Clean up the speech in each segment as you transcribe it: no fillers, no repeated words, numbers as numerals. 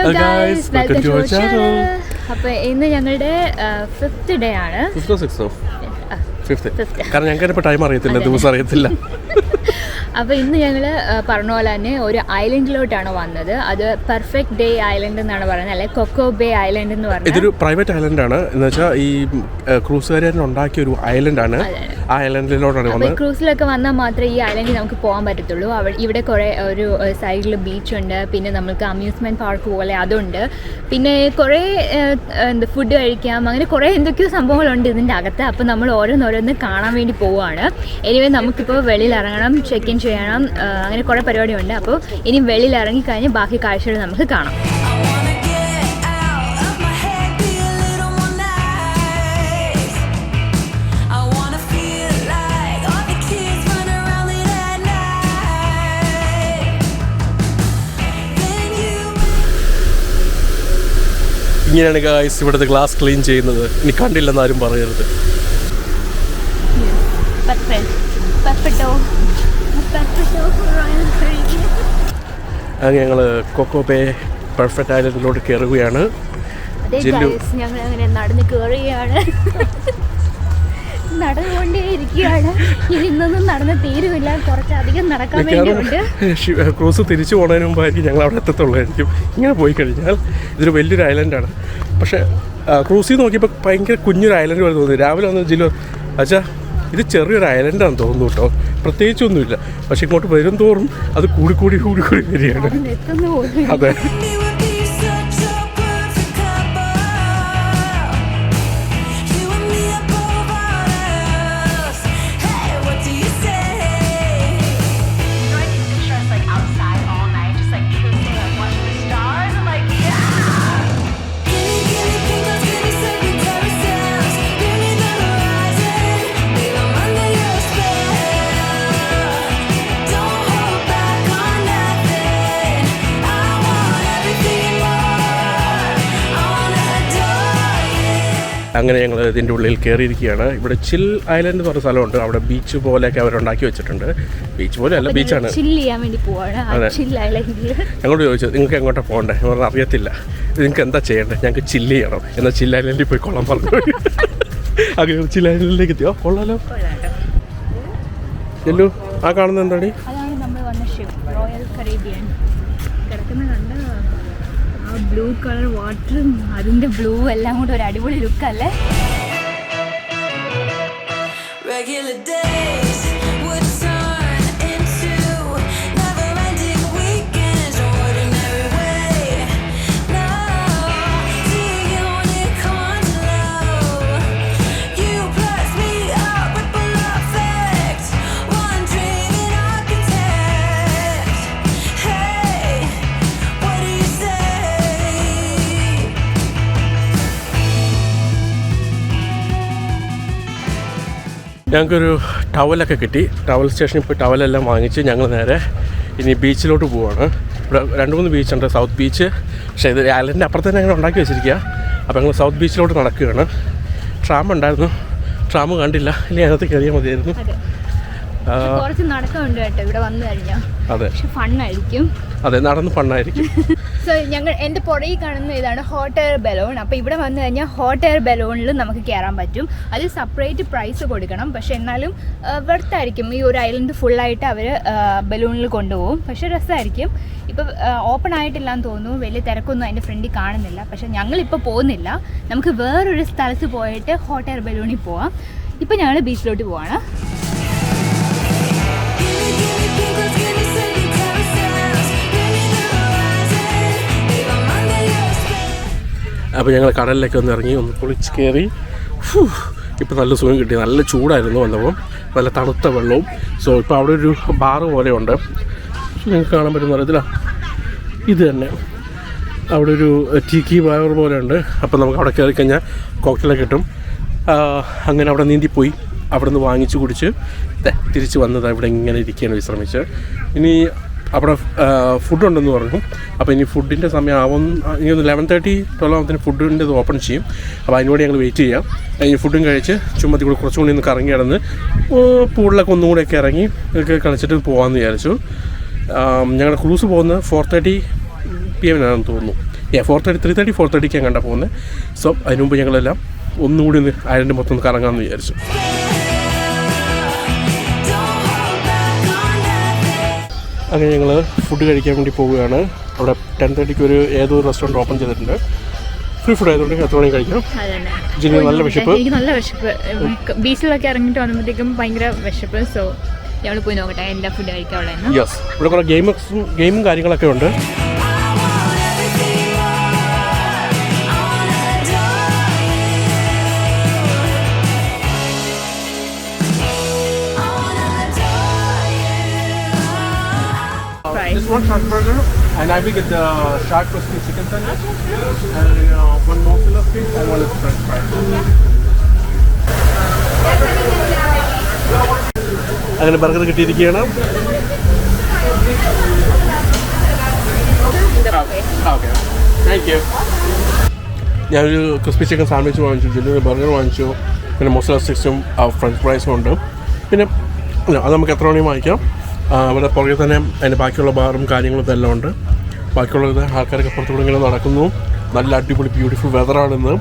Hello guys, welcome to our channel. അപ്പോൾ ഇന്ന് ഞങ്ങളുടെ 5th ഡേ ആണ്. 5th or 6th? 5th. കാരണം ഞങ്ങൾക്ക് ടൈം അറിയത്തില്ല, ദിവസം അറിയത്തില്ല. അപ്പോൾ ഇന്ന് ഞങ്ങൾ പറഞ്ഞ പോലെ തന്നെ ഒരു ഐലൻഡിലോട്ടാണ് വന്നത്. അത് പെർഫെക്റ്റ് ഡേ ഐലൻഡ് എന്നാണ് പറയുന്നത്, അല്ലെങ്കിൽ കൊക്കോ ബേ ഐലൻഡ് എന്ന് പറഞ്ഞാൽ. ഇതൊരു പ്രൈവറ്റ് ഐലൻഡാണ്. എന്ന് വെച്ചാൽ ഈ ക്രൂസുകാരൻ ഉണ്ടാക്കിയ ഒരു ഐലൻഡാണ്. ആ ഐലൻഡിലോട്ടാണ് വന്നത്. ക്രൂസിലൊക്കെ വന്നാൽ മാത്രമേ ഈ ഐലൻഡിൽ നമുക്ക് പോകാൻ പറ്റത്തുള്ളൂ. ഇവിടെ കുറേ ഒരു സൈഡിൽ ബീച്ചുണ്ട്, പിന്നെ നമുക്ക് അമ്യൂസ്മെൻറ്റ് പാർക്ക് പോലെ അതുണ്ട്, പിന്നെ കുറേ ഫുഡ് കഴിക്കാം, അങ്ങനെ കുറേ എന്തൊക്കെയോ സംഭവങ്ങളുണ്ട് ഇതിൻ്റെ അകത്ത്. അപ്പോൾ നമ്മൾ ഓരോന്നോരോന്ന് കാണാൻ വേണ്ടി പോവുകയാണ്. എനിവേ നമുക്കിപ്പോൾ വെളിയിൽ ഇറങ്ങണം, ചെക്ക് ഇൻ ചെയ്യണം, അങ്ങനെ കുറേ പരിപാടിയുണ്ട്. അപ്പോൾ ഇനി വെളിയിൽ ഇറങ്ങിക്കഴിഞ്ഞ് ബാക്കി കാഴ്ചകൾ നമുക്ക് കാണാം. ഇങ്ങനെയാണ് ഗായ്സ് ഇവിടുത്തെ ഗ്ലാസ് ക്ലീൻ ചെയ്യുന്നത്. ഇനി കണ്ടില്ലെന്ന് ആരും പറയരുത്. അങ്ങനെ ഞങ്ങൾ കൊക്കോ ബേ പെർഫെക്റ്റ് ഐലൻഡിലോട്ട് കയറുകയാണ്. ഞങ്ങൾ അങ്ങനെ നടന്ന് കയറുകയാണ്, നടന്നുകൊണ്ടേ ഇരിക്കുകയാണ്. ഇന്നൊന്നും നടന്ന് തീരുമില്ല, കുറച്ചധികം നടക്കാൻ വേണ്ടിയുണ്ട്. ക്രൂസ് തിരിച്ചു പോകുന്നതിന് മുമ്പായിരിക്കും ഞങ്ങൾ അവിടെ എത്തത്തുള്ളായിരിക്കും. ഇങ്ങനെ പോയി കഴിഞ്ഞാൽ ഇതൊരു വലിയൊരു ഐലൻഡാണ്. പക്ഷേ ക്രൂസിൽ നോക്കിയപ്പോൾ ഭയങ്കര കുഞ്ഞൊരു ഐലൻഡ് പോലെ തോന്നി. രാവിലെ വന്ന് ജിലോ അച്ഛാ ഇത് ചെറിയൊരു ഐലൻഡാണെന്ന് തോന്നുന്നു കേട്ടോ, പ്രത്യേകിച്ചൊന്നുമില്ല. പക്ഷെ ഇങ്ങോട്ട് വരും തോറും അത് കൂടി വരികയാണ്. അതെ, അങ്ങനെ ഞങ്ങൾ ഇതിൻ്റെ ഉള്ളിൽ കയറിയിരിക്കുകയാണ്. ഇവിടെ ചിൽ ഐലൻഡ് എന്ന് പറഞ്ഞ സ്ഥലമുണ്ട്. അവിടെ ബീച്ച് പോലെയൊക്കെ അവരുണ്ടാക്കി വെച്ചിട്ടുണ്ട്. ബീച്ച് പോലെ അല്ല, ബീച്ചാണ്. ഞങ്ങളോട് ചോദിച്ചത് നിങ്ങൾക്ക് എങ്ങോട്ടാണ് പോകണ്ടേ? പറഞ്ഞാൽ അറിയത്തില്ല, നിങ്ങൾക്ക് എന്താ ചെയ്യേണ്ടത്, ഞങ്ങൾക്ക് ചില്ല് ചെയ്യണം. എന്നാൽ ചിൽ ഐലൻഡിൽ പോയി കൊള്ളാൻ പറഞ്ഞു. അങ്ങനെ ചിൽ ഐലൻഡിലേക്ക് എത്തിയോ? കൊള്ളാലോ. ചെല്ലു, ആ കാണുന്നത് എന്താടി? ബ്ലൂ കളർ വാട്ടറും അതിൻ്റെ ബ്ലൂ എല്ലാം കൂടെ ഒരു അടിപൊളി ലുക്കല്ലേ. ഞങ്ങൾക്കൊരു ടവലൊക്കെ കിട്ടി. ടവൽ സ്റ്റേഷനിൽ പോയി ടവലെല്ലാം വാങ്ങിച്ച് ഞങ്ങൾ നേരെ ഇനി ബീച്ചിലോട്ട് പോവുകയാണ്. ഇവിടെ 2-3 ബീച്ചുണ്ട്. സൗത്ത് ബീച്ച്, പക്ഷേ ഇത് ഐലൻഡിൻ്റെ അപ്പുറത്ത് തന്നെ ഞങ്ങൾ ഉണ്ടാക്കി വെച്ചിരിക്കുക. അപ്പോൾ ഞങ്ങൾ സൗത്ത് ബീച്ചിലോട്ട് നടക്കുകയാണ്. ട്രാം ഉണ്ടായിരുന്നു, ട്രാം കണ്ടില്ല, ഇനി അതിനകത്ത് കയറിയാൽ മതിയായിരുന്നു. കുറച്ച് നടക്കമുണ്ട് കേട്ടോ ഇവിടെ വന്നു കഴിഞ്ഞാൽ. അതെ, ഫണ്ണായിരിക്കും. അതെ, നടന്ന് ഫണ്ണായിരിക്കും. സോ എൻ്റെ പുറകിൽ കാണുന്ന ഇതാണ് ഹോട്ട് എയർ ബലൂൺ. അപ്പോൾ ഇവിടെ വന്നു കഴിഞ്ഞാൽ ഹോട്ട് എയർ ബലൂണിൽ നമുക്ക് കയറാൻ പറ്റും. അത് സെപ്പറേറ്റ് പ്രൈസ് കൊടുക്കണം, പക്ഷെ എന്നാലും വെർത്തായിരിക്കും. ഈ ഒരു ഐലൻഡ് ഫുള്ളായിട്ട് അവർ ബലൂണിൽ കൊണ്ടുപോകും, പക്ഷെ രസമായിരിക്കും. ഇപ്പം ഓപ്പൺ ആയിട്ടില്ലാന്ന് തോന്നുന്നു, വലിയ തിരക്കൊന്നും അതിൻ്റെ ഫ്രണ്ടിൽ കാണുന്നില്ല. പക്ഷെ ഞങ്ങളിപ്പോൾ പോകുന്നില്ല, നമുക്ക് വേറൊരു സ്ഥലത്ത് പോയിട്ട് ഹോട്ട് എയർ ബലൂണിൽ പോവാം. ഇപ്പം ഞങ്ങൾ ബീച്ചിലോട്ട് പോവാണ്. അപ്പോൾ ഞങ്ങൾ കടലിലേക്ക് ഒന്ന് ഇറങ്ങി, ഒന്ന് കുളിച്ച് കയറി. ഇപ്പോൾ നല്ല സുഖം കിട്ടി. നല്ല ചൂടായിരുന്നു വന്നപ്പോൾ, നല്ല തണുത്ത വെള്ളവും. സോ ഇപ്പോൾ അവിടെ ഒരു ബാറ് പോലെയുണ്ട്, നിങ്ങൾക്ക് കാണാൻ പറ്റുന്ന അറിയത്തില്ല, ഇത് തന്നെ. അവിടെ ഒരു ടീക്കി ബാർ പോലെ ഉണ്ട്. അപ്പോൾ നമുക്ക് അവിടെ കയറി കഴിഞ്ഞാൽ കോക്ടെയിലൊക്കെ കിട്ടും. അങ്ങനെ അവിടെ നീന്തിപ്പോയി, അവിടെ നിന്ന് വാങ്ങിച്ച് കുടിച്ച് തിരിച്ച് വന്നത് ഇവിടെ ഇങ്ങനെ ഇരിക്കുകയാണ് വിശ്രമിച്ച്. ഇനി അവിടെ ഫുഡുണ്ടെന്ന് പറഞ്ഞു. അപ്പോൾ ഇനി ഫുഡിൻ്റെ സമയം ഇനി 11:30-12 ഫുഡിൻ്റെ ഓപ്പൺ ചെയ്യും. അപ്പോൾ അതിനുവേണ്ടി ഞങ്ങൾ വെയിറ്റ് ചെയ്യാം. ഇനി ഫുഡും കഴിച്ച് ചുമത്തി കൂടെ കുറച്ചും കൂടി ഒന്ന് കറങ്ങി കിടന്ന് പൂളിലൊക്കെ ഒന്നും കൂടെയൊക്കെ ഇറങ്ങി ഒക്കെ കളിച്ചിട്ട് പോകാമെന്ന് വിചാരിച്ചു. ഞങ്ങളുടെ ക്രൂസ് പോകുന്നത് 4:30 PM തോന്നുന്നു. 3:30 4:30 കണ്ടാണ് പോകുന്നത്. സോ അതിന് മുമ്പ് ഞങ്ങളെല്ലാം ഒന്നുകൂടി ഒന്ന് ഐലൻഡ് മൊത്തം ഒന്ന് കറങ്ങാമെന്ന് വിചാരിച്ചു. അങ്ങനെ ഞങ്ങൾ ഫുഡ് കഴിക്കാൻ വേണ്ടി പോവുകയാണ്. അവിടെ 10:30 ഒരു ഏതോ റെസ്റ്റോറൻറ്റ് ഓപ്പൺ ചെയ്തിട്ടുണ്ട്. ഫ്രീ ഫുഡ് ആയതുകൊണ്ട് എത്ര മണി കഴിക്കാം. ജില്ലയിൽ നല്ല വിശപ്പ്. എനിക്ക് നല്ല വിശപ്പ്. ബീച്ചിലൊക്കെ ഇറങ്ങിയിട്ട് വന്നപ്പോഴത്തേക്കും ഭയങ്കര വിശപ്പ്. സോ ഞങ്ങൾ പോയി നോക്കട്ടെ എന്താ ഫുഡ് കഴിക്കാനുള്ളതെന്ന്. യെസ്, ഇവിടെ കുറേ ഗെയിമും കാര്യങ്ങളൊക്കെ ഉണ്ട്. Just one shark burger, and I will get the shark crispy chicken sandwich, and one mozzarella stick, and one french fries. അങ്ങനെ ബർഗർ കിട്ടിയിരിക്കുകയാണ്. Okay, thank you. ഞാനൊരു ക്രിസ്പി ചിക്കൻ സാൻഡ്വിച്ച് വാങ്ങിച്ചു, ജില്ലൊരു ബർഗർ വാങ്ങിച്ചു, പിന്നെ മോസറല്ല സ്റ്റിക്സും ഫ്രഞ്ച് ഫ്രൈസും ഉണ്ട്. പിന്നെ അത് നമുക്ക് എത്ര മണിയും വാങ്ങിക്കാം. അവിടെ പുറകെ തന്നെ അതിൻ്റെ ബാക്കിയുള്ള ബാറും കാര്യങ്ങളും എല്ലാം ഉണ്ട്. ബാക്കിയുള്ളത് ആൾക്കാരൊക്കെ പുറത്തുകൂടെ ഇങ്ങനെ നടക്കുന്നു. നല്ല അടിപൊളി ബ്യൂട്ടിഫുൾ വെതറാണിന്ന്.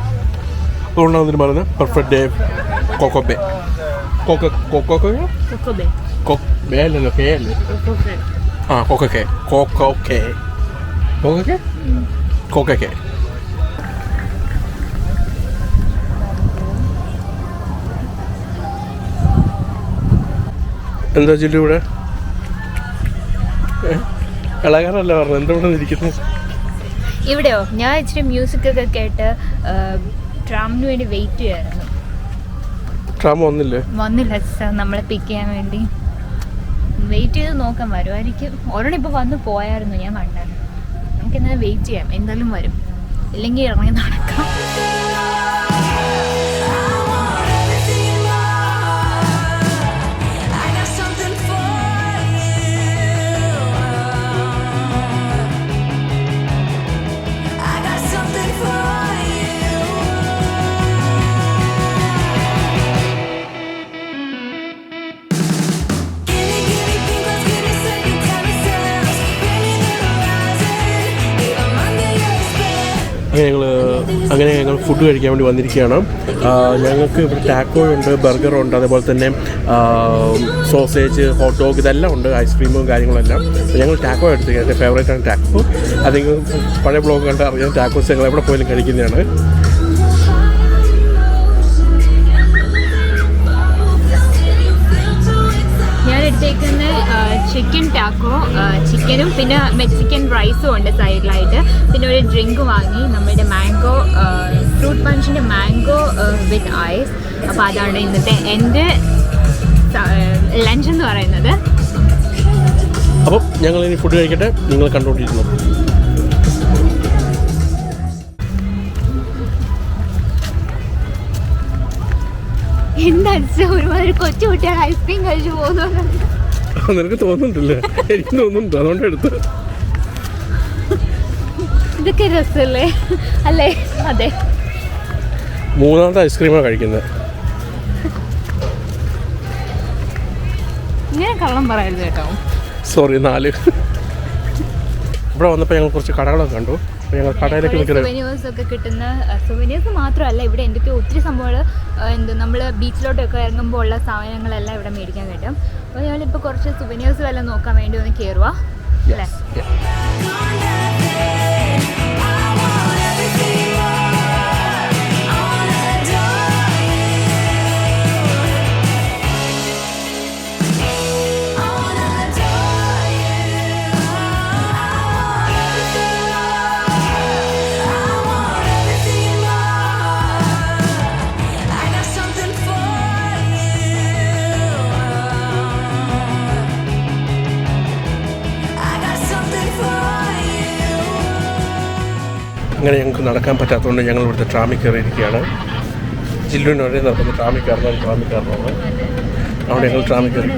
അതുകൊണ്ടാണ് അതിന് പറയുന്നത് പെർഫെക്റ്റ് ഡേ കോക്കോബേ. ബേ അല്ലല്ലോ, കേ അല്ലേ? CocoCay. എന്താ ജില്ലു ഇവിടെ കലാകാരല്ല പറഞ്ഞത്, എന്താ ഇവിടെ ഇരിക്കുന്നത്? ഇവിടെയോ ഞാൻ ഇച്ചിരി മ്യൂസിക് ഒക്കെ കേട്ട് ട്രാമിന് വേണ്ടി വെയിറ്റ് ചെയ്യായിരുന്നു. ട്രാം വന്നില്ല സാർ, നമ്മളെ പിക്ക് ചെയ്യാൻ വേണ്ടി വെയിറ്റ് ചെയ്ത് നോക്കാൻ വരുമായിരിക്കും. ഓരോടെ ഇപ്പോൾ വന്ന് പോയായിരുന്നു, ഞാൻ കണ്ടായിരുന്നു. നമുക്ക് എന്തായാലും വെയിറ്റ് ചെയ്യാം, എന്തായാലും വരും. ഇല്ലെങ്കിൽ ഇറങ്ങി നടക്കാം. അങ്ങനെ ഞങ്ങൾ ഫുഡ് കഴിക്കാൻ വേണ്ടി വന്നിരിക്കുകയാണ്. ഞങ്ങൾക്ക് ഇവിടെ ടാക്കോയുണ്ട്, ബർഗറുണ്ട്, അതേപോലെ തന്നെ സോസേജ്, ഹോട്ട് ഡോഗ് ഇതെല്ലാം ഉണ്ട്, ഐസ്ക്രീമും കാര്യങ്ങളെല്ലാം. ഞങ്ങൾ ടാക്കോ എടുത്തിരിക്കുക. എൻ്റെ ഫേവറേറ്റാണ് ടാക്കോ. അതെങ്കിൽ പഴയ ബ്ലോഗ് കണ്ട് അറിയാം, ടാക്കോസ് ഞങ്ങൾ എവിടെ പോയാലും കഴിക്കുന്നതാണ്. ഞാൻ എടുത്തേക്കുന്ന ചിക്കൻ ടാക്കോ, ചിക്കനും പിന്നെ മെക്സിക്കൻ റൈസും ഉണ്ട് സൈഡിലായിട്ട്. പിന്നെ ഒരു ഡ്രിങ്ക് വാങ്ങി, നമ്മുടെ മാംഗോ ഫ്രൂട്ട് പഞ്ചിൻ്റെ മാംഗോ വിത്ത് ഐസ്. അപ്പോൾ അതാണ് ഇന്നത്തെ എൻ്റെ ലഞ്ച് എന്ന് പറയുന്നത്. അപ്പം ഞങ്ങൾ ഇനി ഫുഡ് കഴിക്കട്ടെ, നിങ്ങൾ കണ്ടുകൊണ്ടിരുന്നു. എന്താ ഒരുമാതിരി കൊച്ചു കുട്ടികൾ ഐസ്ക്രീം കഴിച്ചു പോകുന്നു. നിനക്ക് തോന്നുന്നുണ്ടല്ലേ? എനിക്ക് തോന്നുന്നുണ്ട്, അതുകൊണ്ട് എടുത്ത്. ഇതൊക്കെ രസമല്ലേ? അല്ലേ? അതെ, മൂന്നാമത്തെ ഐസ്ക്രീമാണ് കഴിക്കുന്നത്. ഇങ്ങനെ കള്ളം പറയരുത് കേട്ടോ. സോറി, 4. ഇവിടെ വന്നപ്പോൾ ഞങ്ങൾ കുറച്ച് കടകളൊക്കെ കണ്ടു. അപ്പോൾ ഞങ്ങൾ കടയിലേക്ക് സുവനീഴ്സ് ഒക്കെ കിട്ടുന്ന, സുവനീഴ്സ് മാത്രമല്ല ഇവിടെ എന്തൊക്കെയോ ഒത്തിരി സംഭവങ്ങൾ നമ്മൾ ബീച്ചിലോട്ടൊക്കെ ഇറങ്ങുമ്പോൾ ഉള്ള സാധനങ്ങളെല്ലാം ഇവിടെ മേടിക്കാൻ കിട്ടും. അപ്പോൾ ഞങ്ങളിപ്പോൾ കുറച്ച് സുവനീഴ്സ് എല്ലാം നോക്കാൻ വേണ്ടി ഒന്ന് കയറുക അല്ലേ? അങ്ങനെ ഞങ്ങൾക്ക് നടക്കാൻ പറ്റാത്തതുകൊണ്ട് ഞങ്ങൾ ഇവിടുത്തെ ട്രാമിൽ കയറിയിരിക്കുകയാണ്. ജില്ലുവിന് വഴി നടക്കുന്ന ട്രാമിൽ കയറണം. അവിടെ ഞങ്ങൾ ട്രാമിൽ കയറി.